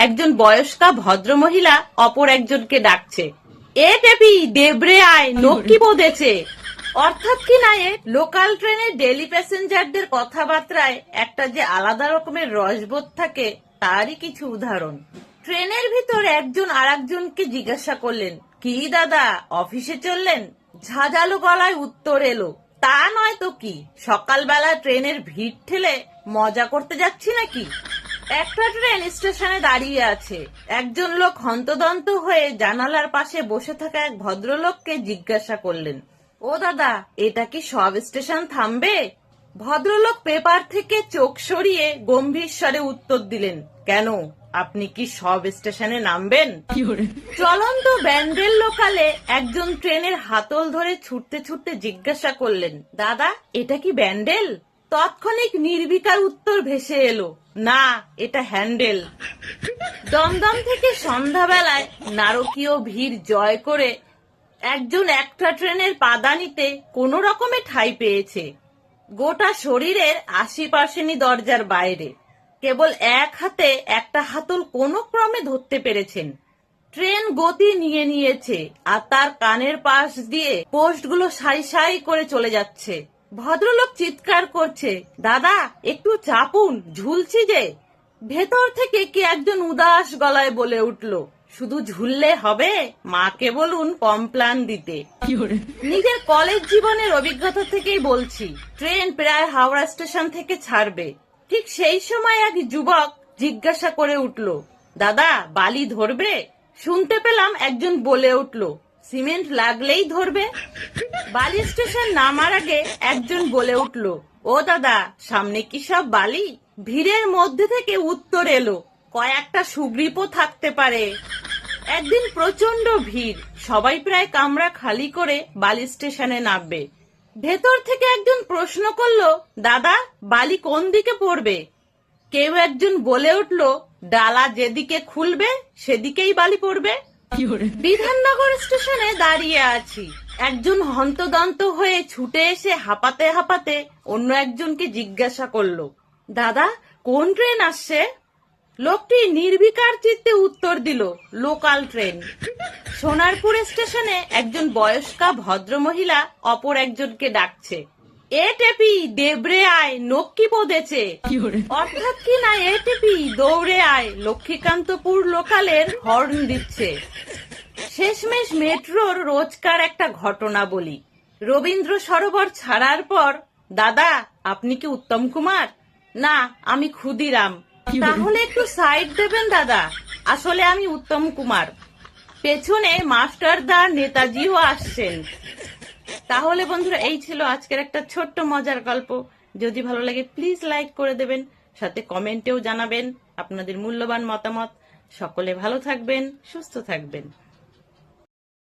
একজন বয়স্কা ভদ্রমহিলা অপর একজনকে ডাকছে, এ টেপি দেবরে আয়, নক্কি বোধেছে। অর্থাৎ কি না, লোকাল ট্রেনের ডেলি প্যাসেঞ্জারদের কথাবার্তায় একটা যে আলাদা রকমের রসবোধ থাকে তারই কিছু উদাহরণ। ট্রেনের ভিতর একজন আরেকজনকে জিজ্ঞাসা করলেন, কি দাদা অফিসে চললেন? ঝাঁঝালো গলায় উত্তর এলো, তা নয় তো কি, সকালবেলা ট্রেনের ভিড় ঠেলে মজা করতে যাচ্ছি নাকি। একটা ট্রেন স্টেশনে দাঁড়িয়ে আছে। একজন লোক হন্তদন্ত হয়ে জানালার পাশে বসে থাকা এক ভদ্রলোককে জিজ্ঞাসা করলেন, ও দাদা, এটা কি সব স্টেশন থামবে? ভদ্রলোক পেপার থেকে চোখ সরিয়ে গম্ভীর স্বরে উত্তর দিলেন, কেন, আপনি কি সব স্টেশনে নামবেন? চলন্ত ব্যান্ডেল লোকালে একজন ট্রেনের হাতল ধরে ছুটতে ছুটতে জিজ্ঞাসা করলেন, দাদা এটা কি ব্যান্ডেল? তৎক্ষণিক নির্বিকার উত্তর ভেসে এলো, না, এটা হ্যান্ডেল। দমদম থেকে সন্ধ্যাবেলায় নারকীয় ভিড় জয় করে একজন একটা ট্রেনের পাদানিতে কোনো রকমে ঠাঁই পেয়েছে। গোটা শরীরের 80% দরজার বাইরে, কেবল এক হাতে একটা হাতল কোনো ক্রমে ধরতে পেরেছেন। ট্রেন গতি নিয়ে নিয়েছে আর তার কানের পাশ দিয়ে পোস্টগুলো সাই সাই করে চলে যাচ্ছে। ভদ্রলোক চিৎকার করছে, দাদা একটু চাপুন, ঝুলছি যে। ভেতর থেকে কি একজন উদাস গলায় বলে উঠল, শুধু ঝুললে হবে, মাকে বলুন কমপ্লান দিতে। নিজের কলেজ জীবনের অভিজ্ঞতা থেকেই বলছি, ট্রেন প্রায় হাওড়া স্টেশন থেকে ছাড়বে। ঠিক সেই সময় এক যুবক জিজ্ঞাসা করে উঠল, দাদা বালি ধরবে? শুনতে পেলাম একজন বলে উঠল, সিমেন্ট লাগলেই ধরবে। বালি স্টেশন নামার আগে একজন বলে উঠল, ও দাদা সামনে কি সব বালি? ভিড়ের মধ্যে থেকে উত্তর এলো, কয়েকটা সুগ্রীপও থাকতে পারে। একদিন প্রচন্ড ভিড়, সবাই প্রায় কামরা খালি করে বালি স্টেশনে নামবে। ভেতর থেকে একজন প্রশ্ন করলো, দাদা বালি কোন দিকে পড়বে? কেউ একজন বলে উঠল, ডালা যেদিকে খুলবে সেদিকেই বালি পড়বে। বিধাননগর স্টেশনে দাঁড়িয়ে আছি। একজন হন্তদন্ত হয়ে ছুটে এসে হাঁপাতে হাঁপাতে অন্য একজনকে জিজ্ঞাসা করলো, দাদা কোন ট্রেন আসছে? লোকটি নির্বিকার চিত্তে উত্তর দিল, লোকাল ট্রেন। সোনারপুর স্টেশনে একজন বয়স্কা ভদ্রমহিলা অপর একজনকে ডাকছে, এ টেপি দেবরে আয়, নক্কি বোধেছে। অর্থাৎ কি না, এ টেপি দৌড়ে আয়, লক্ষ্মীকান্তপুর লোকালের হর্ন দিচ্ছে। শেষমেশ মেট্রোর রোজকার একটা ঘটনা বলি। রবীন্দ্র সরোবর ছাড়ার পর, দাদা আপনি কি উত্তম কুমার? না, আমি ক্ষুদিরাম। তাহলে একটু সাইড দেবেন দাদা, আসলে আমি উত্তম কুমার। পেছনে মাস্টারদা নেতাজিও আসছেন। তাহলে বন্ধুরা, এই ছিল আজকের একটা ছোট্ট মজার গল্প। যদি ভালো লাগে প্লিজ লাইক করে দেবেন, সাথে কমেন্টেও জানাবেন আপনাদের মূল্যবান মতামত। সকলে ভালো থাকবেন, সুস্থ থাকবেন।